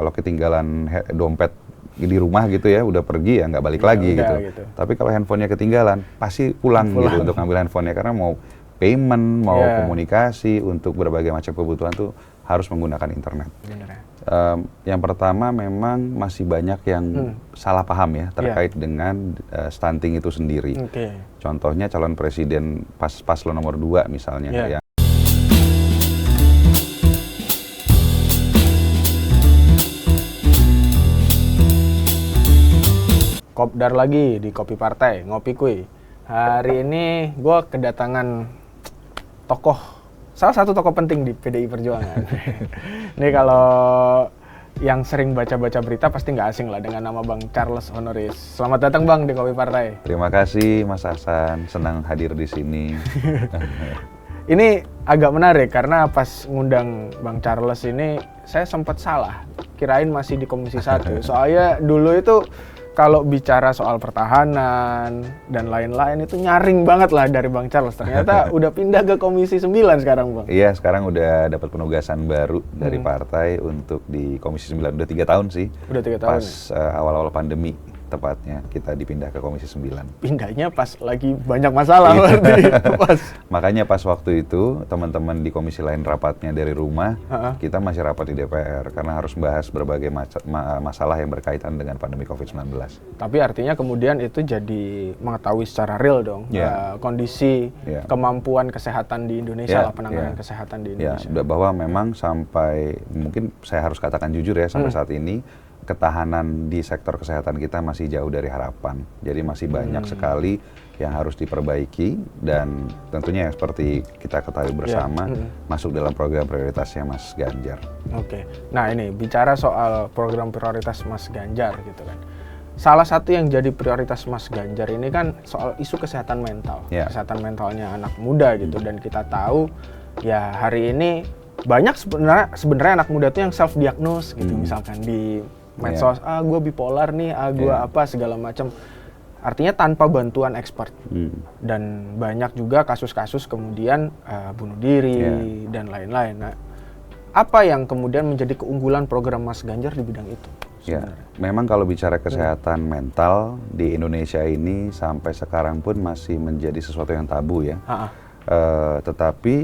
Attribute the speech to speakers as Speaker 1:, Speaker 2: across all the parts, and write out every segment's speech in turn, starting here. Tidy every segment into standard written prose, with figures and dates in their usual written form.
Speaker 1: Kalau ketinggalan dompet di rumah gitu ya, udah pergi ya nggak balik lagi gitu. Tapi kalau handphonenya ketinggalan, pasti pulang gitu untuk ngambil handphonenya, karena mau payment, mau komunikasi, untuk berbagai macam kebutuhan tuh harus menggunakan internet. Yang pertama memang masih banyak yang salah paham ya terkait dengan stunting itu sendiri. Contohnya calon presiden paslon nomor 2 misalnya.
Speaker 2: Kopdar lagi di Kopi Partai, Ngopi Kuy. Hari ini gue kedatangan salah satu tokoh penting di PDI Perjuangan. Ini kalau yang sering baca-baca berita pasti nggak asing lah dengan nama Bang Charles Honoris. Selamat datang Bang di Kopi Partai.
Speaker 1: Terima kasih Mas Hasan, senang hadir di sini.
Speaker 2: Ini agak menarik karena pas ngundang Bang Charles ini saya sempat salah, kirain masih di Komisi 1. Soalnya dulu itu kalau bicara soal pertahanan dan lain-lain itu nyaring banget lah dari Bang Charles. Ternyata udah pindah ke Komisi 9 sekarang Bang.
Speaker 1: Iya, sekarang udah dapat penugasan baru dari partai untuk di Komisi 9. Udah 3 tahun sih.
Speaker 2: Udah 3 tahun.
Speaker 1: Pas awal-awal pandemi tepatnya kita dipindah ke Komisi 9.
Speaker 2: Pindahnya pas lagi banyak masalah berarti.
Speaker 1: Makanya pas waktu itu teman-teman di komisi lain rapatnya dari rumah, kita masih rapat di DPR karena harus membahas berbagai masalah yang berkaitan dengan pandemi COVID-19.
Speaker 2: Tapi artinya kemudian itu jadi mengetahui secara real dong kondisi kemampuan kesehatan di Indonesia, penanganan kesehatan di Indonesia.
Speaker 1: Bahwa memang sampai, mungkin saya harus katakan jujur ya, sampai saat ini ketahanan di sektor kesehatan kita masih jauh dari harapan. Jadi masih banyak sekali yang harus diperbaiki, dan tentunya seperti kita ketahui bersama masuk dalam program prioritasnya Mas Ganjar.
Speaker 2: Nah ini bicara soal program prioritas Mas Ganjar gitu kan. Salah satu yang jadi prioritas Mas Ganjar ini kan soal isu kesehatan mental, kesehatan mentalnya anak muda gitu. Dan kita tahu ya hari ini banyak sebenarnya anak muda tuh yang self diagnose gitu, misalkan di medsos, gue bipolar nih, gue apa segala macam. Artinya tanpa bantuan expert. Dan banyak juga kasus-kasus kemudian bunuh diri dan lain-lain. Nah, apa yang kemudian menjadi keunggulan program Mas Ganjar di bidang itu?
Speaker 1: Memang kalau bicara kesehatan mental di Indonesia ini sampai sekarang pun masih menjadi sesuatu yang tabu ya. Tetapi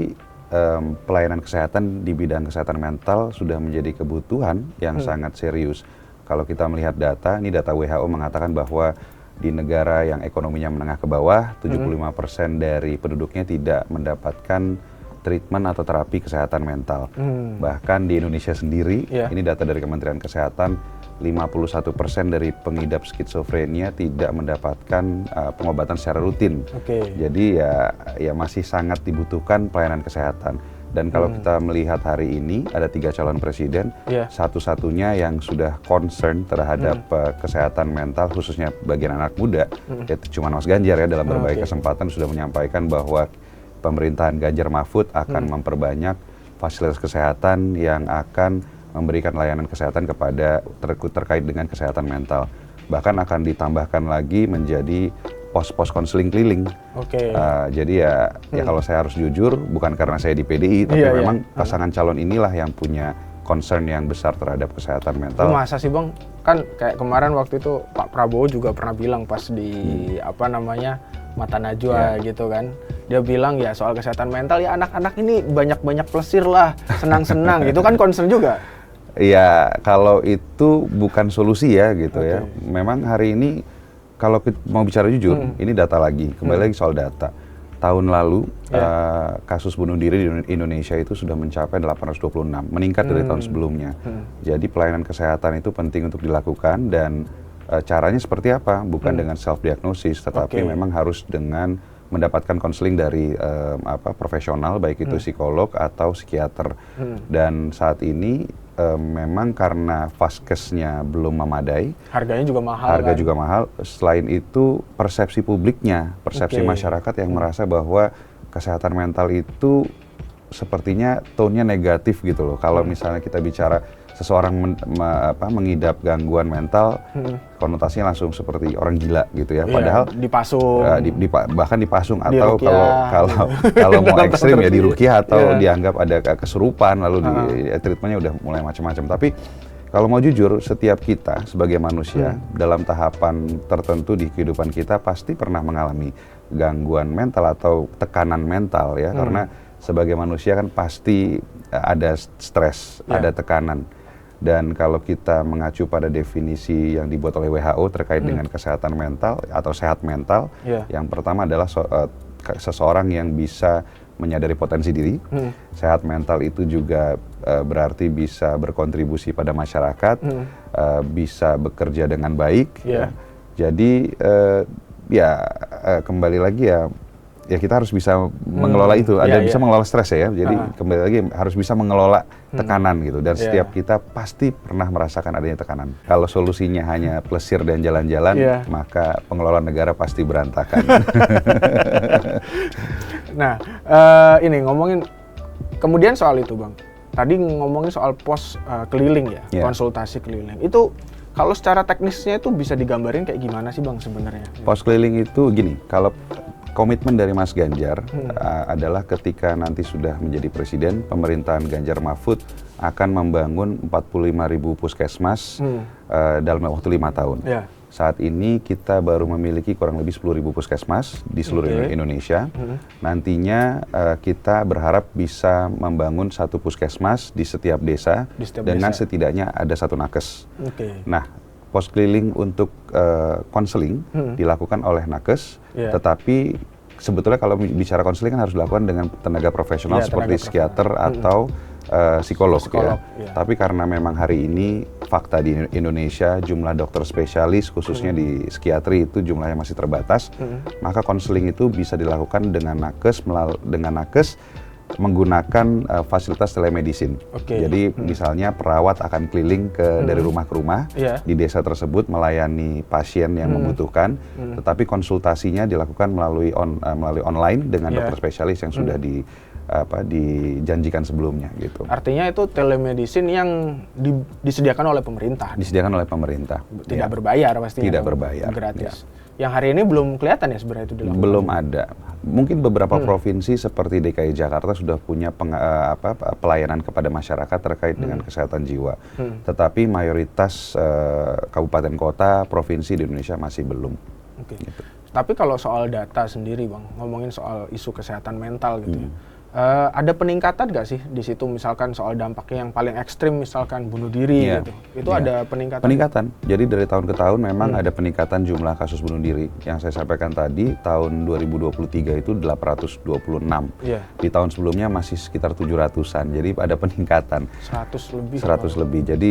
Speaker 1: pelayanan kesehatan di bidang kesehatan mental sudah menjadi kebutuhan yang sangat serius. Kalau kita melihat data, ini data WHO mengatakan bahwa di negara yang ekonominya menengah ke bawah, 75% dari penduduknya tidak mendapatkan treatment atau terapi kesehatan mental. Bahkan di Indonesia sendiri, ini data dari Kementerian Kesehatan, 51% dari pengidap skizofrenia tidak mendapatkan pengobatan secara rutin. Jadi ya masih sangat dibutuhkan pelayanan kesehatan. Dan kalau kita melihat hari ini ada 3 calon presiden, satu-satunya yang sudah concern terhadap kesehatan mental khususnya bagian anak muda, yaitu cuma Mas Ganjar ya, dalam berbagai kesempatan sudah menyampaikan bahwa pemerintahan Ganjar Mahfud akan memperbanyak fasilitas kesehatan yang akan memberikan layanan kesehatan kepada terkait dengan kesehatan mental. Bahkan akan ditambahkan lagi menjadi pos-pos konseling keliling. Jadi ya kalau saya harus jujur, bukan karena saya di PDI, tapi memang pasangan calon inilah yang punya concern yang besar terhadap kesehatan mental.
Speaker 2: Masa sih Bang? Kan kayak kemarin waktu itu Pak Prabowo juga pernah bilang pas di Mata Najwa gitu kan. Dia bilang ya soal kesehatan mental ya anak-anak ini banyak-banyak plesir lah, senang-senang. Itu kan concern juga.
Speaker 1: Iya, kalau itu bukan solusi ya gitu ya. Memang hari ini kalau kita mau bicara jujur, ini data lagi, kembali lagi soal data. Tahun lalu kasus bunuh diri di Indonesia itu sudah mencapai 826, meningkat dari tahun sebelumnya. Jadi pelayanan kesehatan itu penting untuk dilakukan, dan caranya seperti apa? Bukan dengan self diagnosis, tetapi memang harus dengan mendapatkan konseling dari profesional, baik itu psikolog atau psikiater. Dan saat ini memang karena vaskesnya belum memadai,
Speaker 2: harganya juga mahal.
Speaker 1: Juga mahal. Selain itu persepsi publiknya, persepsi masyarakat yang merasa bahwa kesehatan mental itu sepertinya tone-nya negatif gitu loh. Kalau misalnya kita bicara seseorang mengidap gangguan mental, konotasinya langsung seperti orang gila gitu ya. Padahal
Speaker 2: dipasung,
Speaker 1: bahkan dipasung, atau kalau mau ekstrim ya diruqyah, atau dianggap ada kesurupan, lalu treatmentnya udah mulai macam-macam. Tapi Kalau mau jujur, setiap kita sebagai manusia dalam tahapan tertentu di kehidupan kita pasti pernah mengalami gangguan mental atau tekanan mental ya, karena sebagai manusia kan pasti ada stres, ada tekanan. Dan kalau kita mengacu pada definisi yang dibuat oleh WHO terkait dengan kesehatan mental atau sehat mental, yang pertama adalah seseorang yang bisa menyadari potensi diri. Sehat mental itu juga berarti bisa berkontribusi pada masyarakat, bisa bekerja dengan baik. Jadi kembali lagi ya kita harus bisa mengelola itu. Ada bisa mengelola stres ya. Jadi kembali lagi harus bisa mengelola tekanan gitu. Dan setiap kita pasti pernah merasakan adanya tekanan. Kalau solusinya hanya plesir dan jalan-jalan, maka pengelolaan negara pasti berantakan.
Speaker 2: Nah, ini ngomongin kemudian soal itu Bang. Tadi ngomongin soal pos keliling ya, konsultasi keliling. Itu kalau secara teknisnya itu bisa digambarin kayak gimana sih Bang sebenarnya?
Speaker 1: Pos keliling itu gini, kalau komitmen dari Mas Ganjar adalah ketika nanti sudah menjadi presiden, pemerintahan Ganjar Mahfud akan membangun 45.000 puskesmas dalam waktu 5 tahun. Saat ini kita baru memiliki kurang lebih 10.000 puskesmas di seluruh Indonesia. Nantinya kita berharap bisa membangun 1 puskesmas di setiap desa dengan setidaknya ada 1 nakes. Nah, pos keliling untuk konseling dilakukan oleh nakes, tetapi sebetulnya kalau bicara konseling kan harus dilakukan dengan tenaga profesional seperti psikiater atau psikolog ya. Tapi karena memang hari ini fakta di Indonesia jumlah dokter spesialis khususnya di psikiatri itu jumlahnya masih terbatas, maka konseling itu bisa dilakukan dengan nakes menggunakan fasilitas telemedicine. Jadi misalnya perawat akan keliling dari rumah ke rumah di desa tersebut melayani pasien yang membutuhkan, tetapi konsultasinya dilakukan melalui online dengan dokter spesialis yang sudah dijanjikan sebelumnya gitu.
Speaker 2: Artinya itu telemedicine yang disediakan oleh pemerintah.
Speaker 1: Disediakan oleh pemerintah.
Speaker 2: Tidak berbayar pastinya.
Speaker 1: Tidak berbayar.
Speaker 2: Gratis. Yang hari ini belum kelihatan ya sebenarnya itu dilakukan.
Speaker 1: Belum ada. Mungkin beberapa provinsi seperti DKI Jakarta sudah punya pelayanan kepada masyarakat terkait dengan kesehatan jiwa. Tetapi mayoritas kabupaten kota, provinsi di Indonesia masih belum. Gitu.
Speaker 2: Tapi kalau soal data sendiri Bang, ngomongin soal isu kesehatan mental gitu ya. Ada peningkatan nggak sih di situ misalkan soal dampaknya yang paling ekstrim misalkan bunuh diri gitu. Itu ada peningkatan?
Speaker 1: Peningkatan. Jadi dari tahun ke tahun memang ada peningkatan jumlah kasus bunuh diri. Yang saya sampaikan tadi tahun 2023 itu 826. Di tahun sebelumnya masih sekitar 700-an. Jadi ada peningkatan.
Speaker 2: 100 lebih.
Speaker 1: 100 lebih. Jadi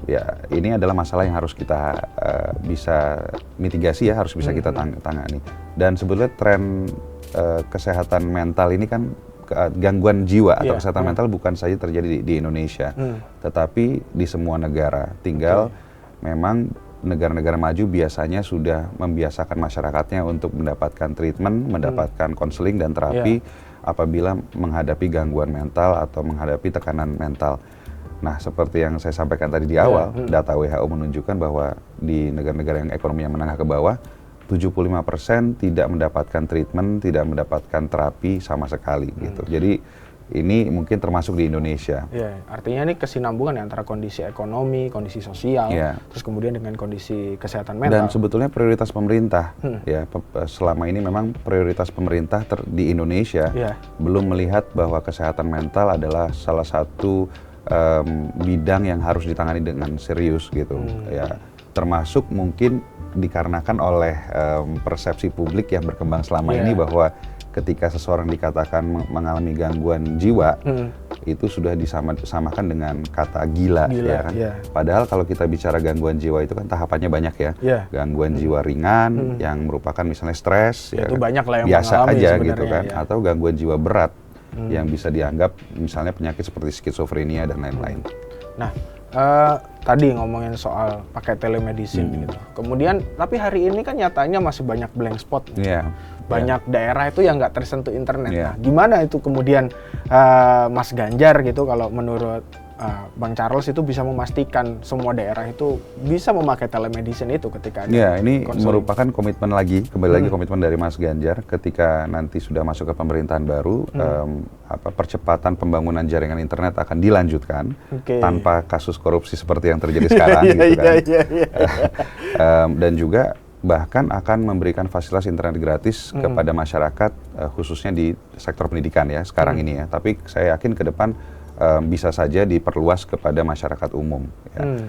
Speaker 1: ya ini adalah masalah yang harus kita bisa mitigasi ya, harus bisa kita tangani. Dan sebetulnya tren kesehatan mental ini kan gangguan jiwa atau kesehatan mental bukan saja terjadi di Indonesia, tetapi di semua negara. Tinggal memang negara-negara maju biasanya sudah membiasakan masyarakatnya untuk mendapatkan treatment, mendapatkan konseling dan terapi apabila menghadapi gangguan mental atau menghadapi tekanan mental. Nah, seperti yang saya sampaikan tadi di awal, data WHO menunjukkan bahwa di negara-negara yang ekonominya menengah ke bawah, 75% tidak mendapatkan treatment, tidak mendapatkan terapi sama sekali gitu. Jadi ini mungkin termasuk di Indonesia.
Speaker 2: Artinya ini kesinambungan antara kondisi ekonomi, kondisi sosial, terus kemudian dengan kondisi kesehatan mental.
Speaker 1: Dan sebetulnya prioritas pemerintah, ya selama ini memang prioritas pemerintah di Indonesia belum melihat bahwa kesehatan mental adalah salah satu bidang yang harus ditangani dengan serius gitu. Ya, termasuk mungkin dikarenakan oleh persepsi publik yang berkembang selama ini bahwa ketika seseorang dikatakan mengalami gangguan jiwa itu sudah disamakan dengan kata gila ya kan. Padahal kalau kita bicara gangguan jiwa itu kan tahapannya banyak ya. Gangguan jiwa ringan yang merupakan misalnya stres ya,
Speaker 2: itu banyak lah yang
Speaker 1: biasa aja gitu kan,
Speaker 2: ya.
Speaker 1: atau gangguan jiwa berat yang bisa dianggap misalnya penyakit seperti skizofrenia dan lain-lain.
Speaker 2: Nah, tadi ngomongin soal pakai telemedicine gitu. Kemudian, tapi hari ini kan nyatanya masih banyak blank spot. Banyak daerah itu yang nggak tersentuh internet. Nah, gimana itu kemudian Mas Ganjar gitu kalau menurut Bang Charles itu bisa memastikan semua daerah itu bisa memakai telemedicine itu ketika ada
Speaker 1: ya, ini
Speaker 2: konseling.
Speaker 1: merupakan komitmen lagi, kembali lagi komitmen dari Mas Ganjar ketika nanti sudah masuk ke pemerintahan baru, percepatan pembangunan jaringan internet akan dilanjutkan tanpa kasus korupsi seperti yang terjadi sekarang gitu kan. Dan juga bahkan akan memberikan fasilitas internet gratis kepada masyarakat, khususnya di sektor pendidikan ya sekarang ini ya. Tapi saya yakin ke depan bisa saja diperluas kepada masyarakat umum. Ya.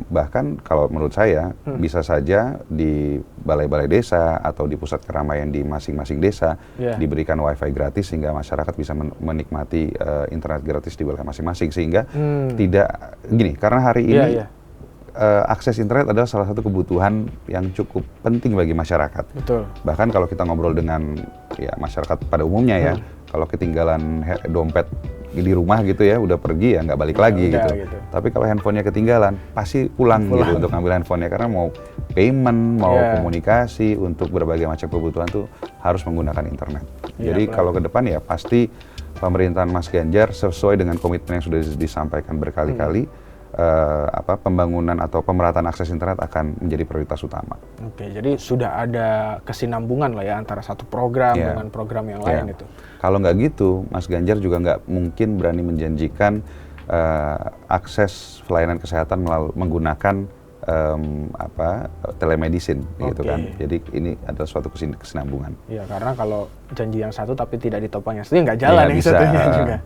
Speaker 1: Bahkan kalau menurut saya bisa saja di balai-balai desa atau di pusat keramaian di masing-masing desa diberikan wifi gratis sehingga masyarakat bisa menikmati internet gratis di wilayah masing-masing, sehingga tidak gini, karena hari ini akses internet adalah salah satu kebutuhan yang cukup penting bagi masyarakat.
Speaker 2: Betul.
Speaker 1: Bahkan kalau kita ngobrol dengan ya masyarakat pada umumnya ya, kalau ketinggalan dompet di rumah gitu ya, udah pergi ya nggak balik lagi gitu. Tapi kalau handphonenya ketinggalan, pasti pulang gitu untuk ngambil handphonenya, karena mau payment, mau komunikasi, untuk berbagai macam kebutuhan tuh harus menggunakan internet. Jadi kalau ke depan ya pasti pemerintahan Mas Ganjar sesuai dengan komitmen yang sudah disampaikan berkali-kali, pembangunan atau pemerataan akses internet akan menjadi prioritas utama.
Speaker 2: Oke, jadi sudah ada kesinambungan lah ya antara satu program dengan program yang lain itu.
Speaker 1: Kalau nggak gitu, Mas Ganjar juga nggak mungkin berani menjanjikan akses pelayanan kesehatan menggunakan telemedicine gitu kan. Jadi ini adalah suatu kesinambungan. Iya,
Speaker 2: karena kalau janji yang satu tapi tidak ditopang yang satu, nggak jalan yang satunya juga.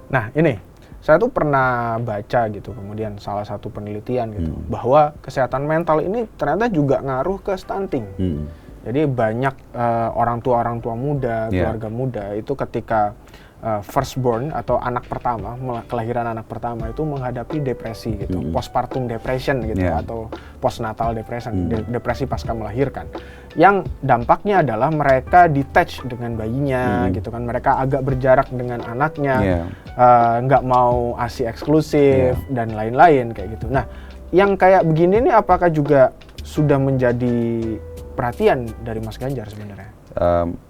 Speaker 2: Nah ini, saya tuh pernah baca gitu, kemudian salah satu penelitian gitu, bahwa kesehatan mental ini ternyata juga ngaruh ke stunting. Jadi banyak orang tua muda, keluarga muda itu ketika firstborn atau anak pertama, kelahiran anak pertama itu menghadapi depresi gitu, postpartum depression gitu, atau postnatal depression, depresi pasca melahirkan. Yang dampaknya adalah mereka detach dengan bayinya gitu kan, mereka agak berjarak dengan anaknya, nggak mau ASI eksklusif dan lain-lain kayak gitu. Nah, yang kayak begini nih apakah juga sudah menjadi perhatian dari Mas Ganjar sebenarnya?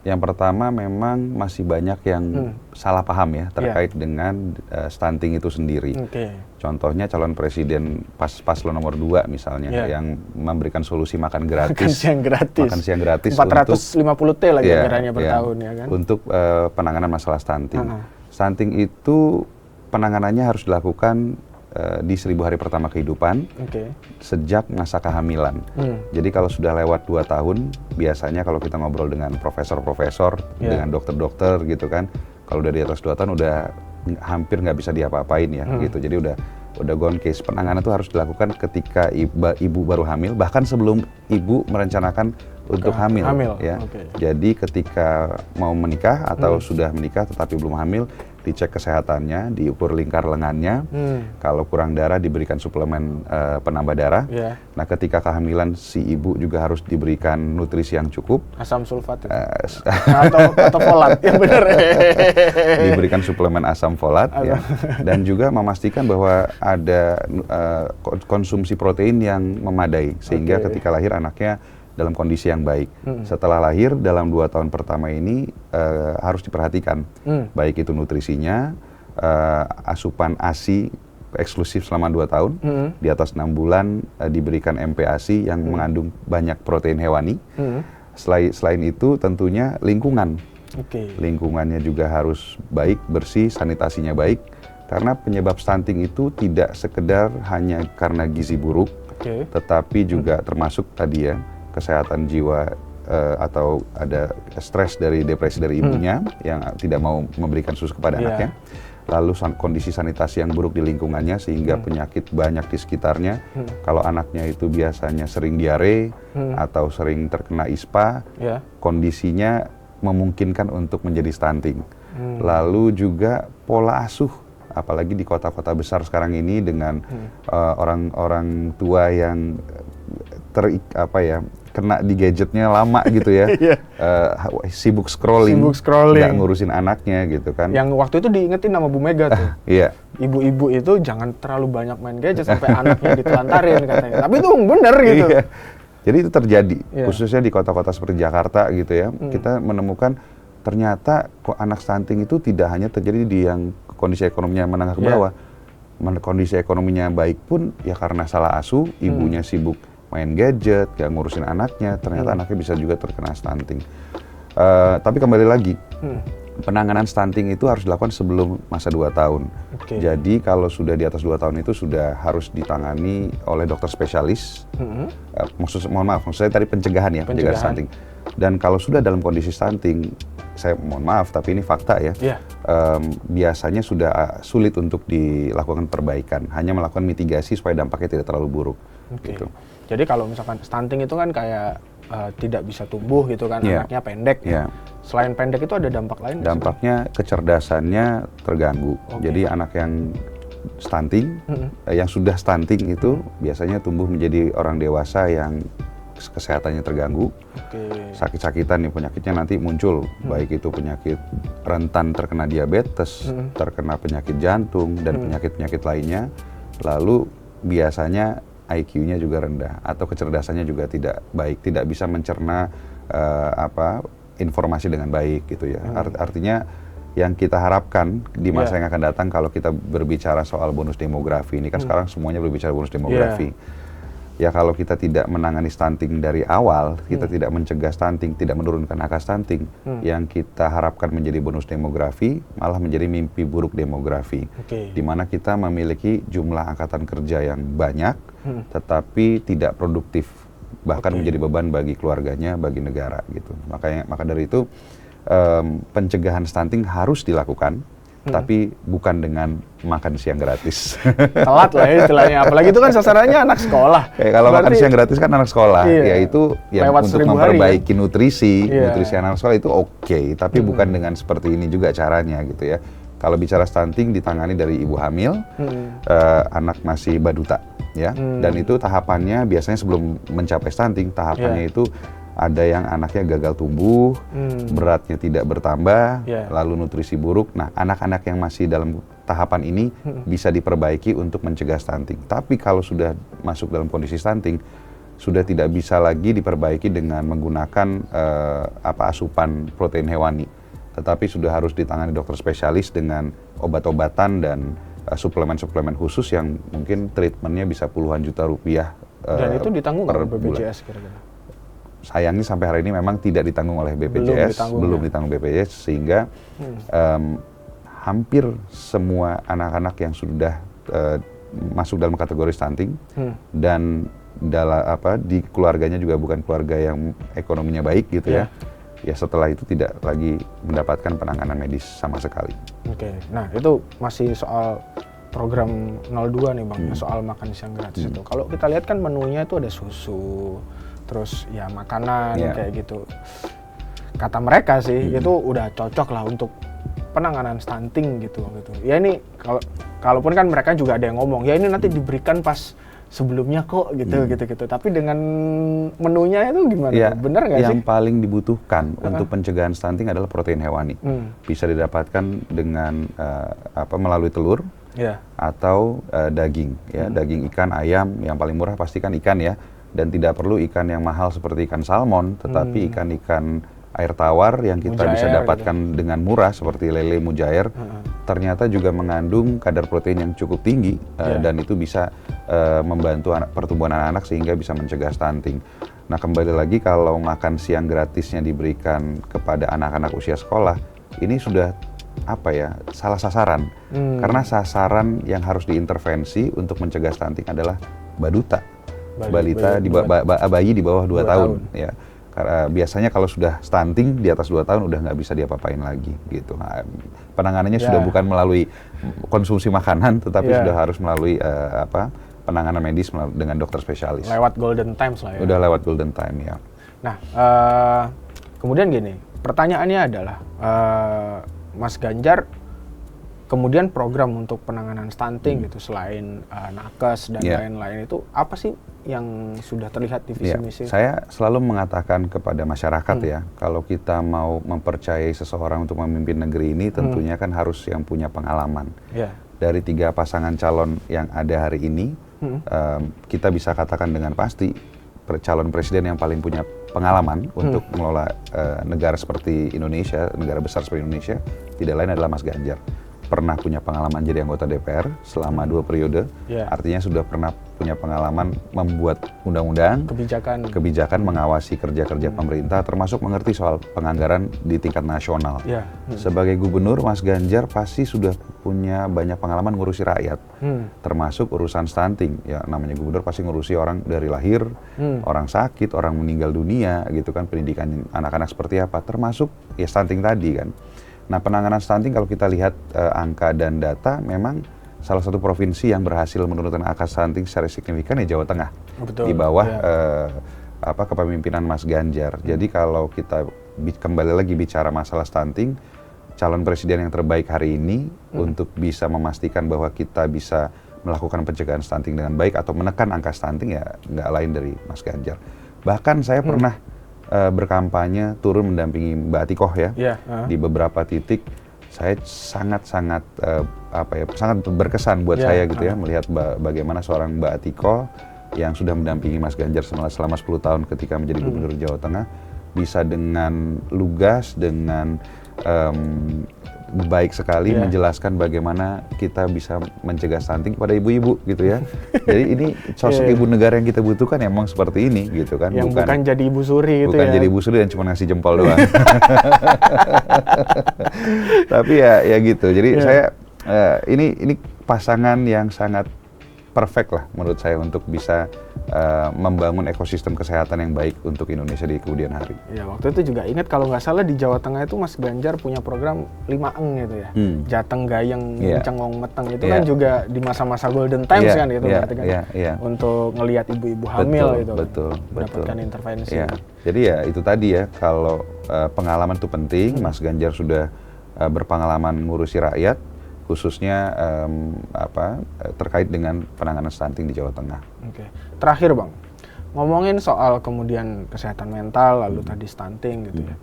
Speaker 1: Yang pertama memang masih banyak yang salah paham ya terkait dengan stunting itu sendiri. Contohnya calon presiden paslon nomor 2 misalnya yang memberikan solusi makan siang gratis
Speaker 2: 450 T lagi anggarannya per tahun ya kan.
Speaker 1: Untuk penanganan masalah stunting. Stunting itu penanganannya harus dilakukan di 1000 hari pertama kehidupan sejak masa kehamilan. Jadi kalau sudah lewat 2 tahun, biasanya kalau kita ngobrol dengan profesor-profesor, dengan dokter-dokter gitu kan, kalau udah di atas 2 tahun udah hampir nggak bisa diapa-apain ya gitu. Jadi udah gone case. Penanganan itu harus dilakukan ketika ibu baru hamil, bahkan sebelum ibu merencanakan untuk hamil. Ya. Jadi ketika mau menikah atau sudah menikah tetapi belum hamil, dicek kesehatannya, diukur lingkar lengannya. Kalau kurang darah diberikan suplemen penambah darah. Nah, ketika kehamilan si ibu juga harus diberikan nutrisi yang cukup.
Speaker 2: Asam sulfat atau folat, ya benar.
Speaker 1: Diberikan suplemen asam folat ya. Dan juga memastikan bahwa ada konsumsi protein yang memadai sehingga ketika lahir anaknya dalam kondisi yang baik. Setelah lahir dalam 2 tahun pertama ini harus diperhatikan baik itu nutrisinya, asupan ASI eksklusif selama 2 tahun, di atas 6 bulan diberikan MPASI yang mengandung banyak protein hewani. Selain itu tentunya lingkungan. Lingkungannya juga harus baik, bersih, sanitasinya baik, karena penyebab stunting itu tidak sekedar hanya karena gizi buruk, tetapi juga termasuk tadi ya, kesehatan jiwa atau ada stres dari depresi dari ibunya yang tidak mau memberikan susu kepada anaknya, lalu kondisi sanitasi yang buruk di lingkungannya sehingga penyakit banyak di sekitarnya. Kalau anaknya itu biasanya sering diare atau sering terkena ISPA, kondisinya memungkinkan untuk menjadi stunting. Lalu juga pola asuh, apalagi di kota-kota besar sekarang ini dengan orang-orang tua yang kena di gadgetnya lama gitu ya, sibuk scrolling, nggak ngurusin anaknya gitu kan.
Speaker 2: Yang waktu itu diingetin sama Bu Mega tuh, ibu-ibu itu jangan terlalu banyak main gadget sampai anaknya ditelantarin katanya. Tapi itu bener gitu.
Speaker 1: Jadi itu terjadi, khususnya di kota-kota seperti Jakarta gitu ya. Kita menemukan ternyata kok anak stunting itu tidak hanya terjadi di yang kondisi ekonominya menengah ke bawah, kondisi ekonominya baik pun ya karena salah asuh, ibunya sibuk main gadget, gak ngurusin anaknya, ternyata anaknya bisa juga terkena stunting. Tapi kembali lagi, penanganan stunting itu harus dilakukan sebelum masa 2 tahun. Jadi kalau sudah di atas 2 tahun itu sudah harus ditangani oleh dokter spesialis. Mohon maaf, maksud saya tadi pencegahan ya, pencegahan stunting. Dan kalau sudah dalam kondisi stunting, saya mohon maaf tapi ini fakta ya, biasanya sudah sulit untuk dilakukan perbaikan, hanya melakukan mitigasi supaya dampaknya tidak terlalu buruk. Gitu.
Speaker 2: Jadi kalau misalkan stunting itu kan kayak tidak bisa tumbuh gitu kan, anaknya pendek. Selain pendek itu ada dampak lain?
Speaker 1: Dampaknya kecerdasannya terganggu. Jadi anak yang stunting, yang sudah stunting itu biasanya tumbuh menjadi orang dewasa yang kesehatannya terganggu, sakit-sakitan nih penyakitnya nanti muncul, baik itu penyakit rentan terkena diabetes, terkena penyakit jantung dan penyakit-penyakit lainnya. Lalu biasanya IQ-nya juga rendah atau kecerdasannya juga tidak baik, tidak bisa mencerna informasi dengan baik gitu ya. Artinya yang kita harapkan di masa yang akan datang kalau kita berbicara soal bonus demografi ini kan sekarang semuanya berbicara bonus demografi. Ya kalau kita tidak menangani stunting dari awal, kita tidak mencegah stunting, tidak menurunkan angka stunting, yang kita harapkan menjadi bonus demografi malah menjadi mimpi buruk demografi. Di mana kita memiliki jumlah angkatan kerja yang banyak, tetapi tidak produktif, bahkan menjadi beban bagi keluarganya, bagi negara gitu. Maka dari itu pencegahan stunting harus dilakukan. Tapi bukan dengan makan siang gratis.
Speaker 2: Telat lah ya istilahnya, apalagi itu kan sasarannya anak sekolah.
Speaker 1: Kalau makan siang gratis kan anak sekolah, yaitu yang untuk memperbaiki nutrisi anak sekolah itu oke, tapi bukan dengan seperti ini juga caranya gitu ya. Kalau bicara stunting ditangani dari ibu hamil, anak masih baduta ya, dan itu tahapannya biasanya sebelum mencapai stunting, tahapannya itu ada yang anaknya gagal tumbuh, beratnya tidak bertambah, lalu nutrisi buruk. Nah, anak-anak yang masih dalam tahapan ini bisa diperbaiki untuk mencegah stunting. Tapi kalau sudah masuk dalam kondisi stunting, sudah tidak bisa lagi diperbaiki dengan menggunakan asupan protein hewani. Tetapi sudah harus ditangani dokter spesialis dengan obat-obatan dan suplemen-suplemen khusus yang mungkin treatmentnya bisa puluhan juta rupiah.
Speaker 2: Dan itu ditanggung oleh BPJS kira-kira?
Speaker 1: Sayangnya sampai hari ini memang tidak ditanggung oleh BPJS, belum ditanggung BPJS, sehingga hampir semua anak-anak yang sudah masuk dalam kategori stunting dan di keluarganya juga bukan keluarga yang ekonominya baik gitu ya setelah itu tidak lagi mendapatkan penanganan medis sama sekali.
Speaker 2: Nah itu masih soal program 02 nih Bang, soal makan siang gratis itu. Kalau kita lihat kan menunya itu ada susu, terus ya makanan kayak gitu. Kata mereka sih itu udah cocok lah untuk penanganan stunting gitu. Ya ini kalaupun kan mereka juga ada yang ngomong ya ini nanti diberikan pas sebelumnya kok gitu. Tapi dengan menunya itu gimana? Bener nggak sih? Yang
Speaker 1: paling dibutuhkan untuk pencegahan stunting adalah protein hewani. Bisa didapatkan dengan melalui telur atau daging ya, daging ikan, ayam. Yang paling murah pasti kan ikan ya. Dan tidak perlu ikan yang mahal seperti ikan salmon, tetapi ikan-ikan air tawar yang kita bisa dapatkan dengan murah seperti lele, mujair, ternyata juga mengandung kadar protein yang cukup tinggi dan itu bisa membantu pertumbuhan anak-anak sehingga bisa mencegah stunting. Nah kembali lagi kalau makan siang gratisnya diberikan kepada anak-anak usia sekolah, ini sudah salah sasaran. Karena sasaran yang harus diintervensi untuk mencegah stunting adalah baduta. Bayi di bawah 2 tahun ya. Karena biasanya kalau sudah stunting di atas 2 tahun udah nggak bisa diapa-apain lagi gitu. Nah, penanganannya sudah bukan melalui konsumsi makanan tetapi sudah harus melalui penanganan medis dengan dokter spesialis.
Speaker 2: Lewat golden times lah ya.
Speaker 1: Udah lewat golden time ya.
Speaker 2: Nah, kemudian gini, pertanyaannya adalah Mas Ganjar kemudian program untuk penanganan stunting gitu selain nakes dan lain-lain itu apa sih yang sudah terlihat di visi misi?
Speaker 1: Saya selalu mengatakan kepada masyarakat ya, kalau kita mau mempercayai seseorang untuk memimpin negeri ini tentunya kan harus yang punya pengalaman. Dari 3 pasangan calon yang ada hari ini, kita bisa katakan dengan pasti calon presiden yang paling punya pengalaman untuk mengelola negara seperti Indonesia, negara besar seperti Indonesia, tidak lain adalah Mas Ganjar. pernah punya pengalaman jadi anggota DPR selama 2 periode, artinya sudah pernah punya pengalaman membuat undang-undang, kebijakan mengawasi kerja-kerja pemerintah, termasuk mengerti soal penganggaran di tingkat nasional. Sebagai gubernur, Mas Ganjar pasti sudah punya banyak pengalaman ngurusi rakyat, termasuk urusan stunting. Ya, namanya gubernur pasti ngurusi orang dari lahir, orang sakit, orang meninggal dunia, gitu kan, pendidikan anak-anak seperti apa, termasuk ya stunting tadi kan. Nah, penanganan stunting kalau kita lihat angka dan data, memang salah satu provinsi yang berhasil menurunkan angka stunting secara signifikan ya Jawa Tengah. Betul, di bawah kepemimpinan Mas Ganjar. Jadi kalau kita kembali lagi bicara masalah stunting, calon presiden yang terbaik hari ini untuk bisa memastikan bahwa kita bisa melakukan pencegahan stunting dengan baik atau menekan angka stunting ya nggak lain dari Mas Ganjar. Bahkan saya pernah berkampanye turun mendampingi Mbak Atikoh ya, di beberapa titik. Saya sangat-sangat sangat berkesan buat saya gitu ya, melihat bagaimana seorang Mbak Atikoh yang sudah mendampingi Mas Ganjar selama 10 tahun ketika menjadi gubernur Jawa Tengah bisa dengan lugas, dengan baik sekali menjelaskan bagaimana kita bisa mencegah stunting kepada ibu-ibu gitu ya. Jadi ini sosok ibu negara yang kita butuhkan emang seperti ini gitu kan.
Speaker 2: Yang bukan jadi ibu suri gitu
Speaker 1: bukan jadi ibu suri dan cuma ngasih jempol doang. Tapi ya gitu. Jadi saya ini pasangan yang sangat perfect lah menurut saya untuk bisa membangun ekosistem kesehatan yang baik untuk Indonesia di kemudian hari.
Speaker 2: Ya, waktu itu juga ingat kalau nggak salah di Jawa Tengah itu Mas Ganjar punya program 5 gitu ya. Jateng Gayeng Cengong Meteng itu kan juga di masa-masa golden times kan gitu berarti kan. Untuk ngelihat ibu-ibu hamil itu mendapatkan intervensi.
Speaker 1: Jadi ya itu tadi ya, kalau pengalaman itu penting. Mas Ganjar sudah berpengalaman ngurusi rakyat, khususnya terkait dengan penanganan stunting di Jawa Tengah.
Speaker 2: Oke. Terakhir Bang, ngomongin soal kemudian kesehatan mental, lalu tadi stunting gitu ya.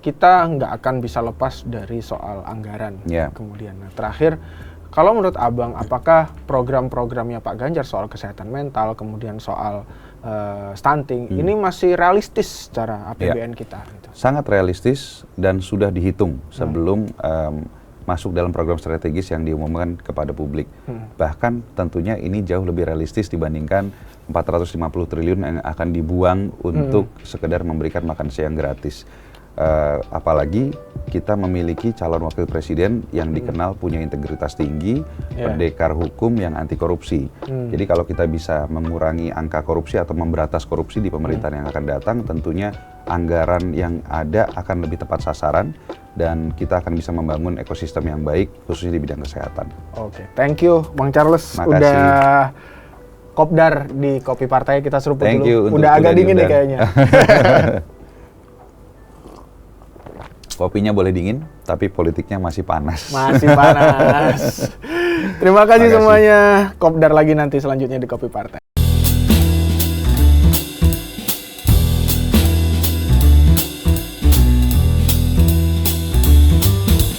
Speaker 2: Kita nggak akan bisa lepas dari soal anggaran kemudian. Nah, terakhir, kalau menurut Abang, apakah program-programnya Pak Ganjar soal kesehatan mental, kemudian soal stunting, ini masih realistis secara APBN kita? Gitu?
Speaker 1: Sangat realistis dan sudah dihitung sebelum masuk dalam program strategis yang diumumkan kepada publik. Bahkan tentunya ini jauh lebih realistis dibandingkan 450 triliun yang akan dibuang untuk sekedar memberikan makan siang gratis. Apalagi kita memiliki calon wakil presiden yang dikenal punya integritas tinggi, pendekar hukum yang anti korupsi. Jadi kalau kita bisa mengurangi angka korupsi atau memberantas korupsi di pemerintahan yang akan datang, tentunya anggaran yang ada akan lebih tepat sasaran dan kita akan bisa membangun ekosistem yang baik khususnya di bidang kesehatan.
Speaker 2: Oke, thank you Bang Charles.
Speaker 1: Makasih.
Speaker 2: Udah kopdar di Kopi Partai, kita seruput
Speaker 1: thank
Speaker 2: dulu. Udah agak dingin nih kayaknya.
Speaker 1: Kopinya boleh dingin, tapi politiknya masih panas.
Speaker 2: Masih panas. Terima kasih semuanya. Kopdar lagi nanti selanjutnya di Kopi Partai.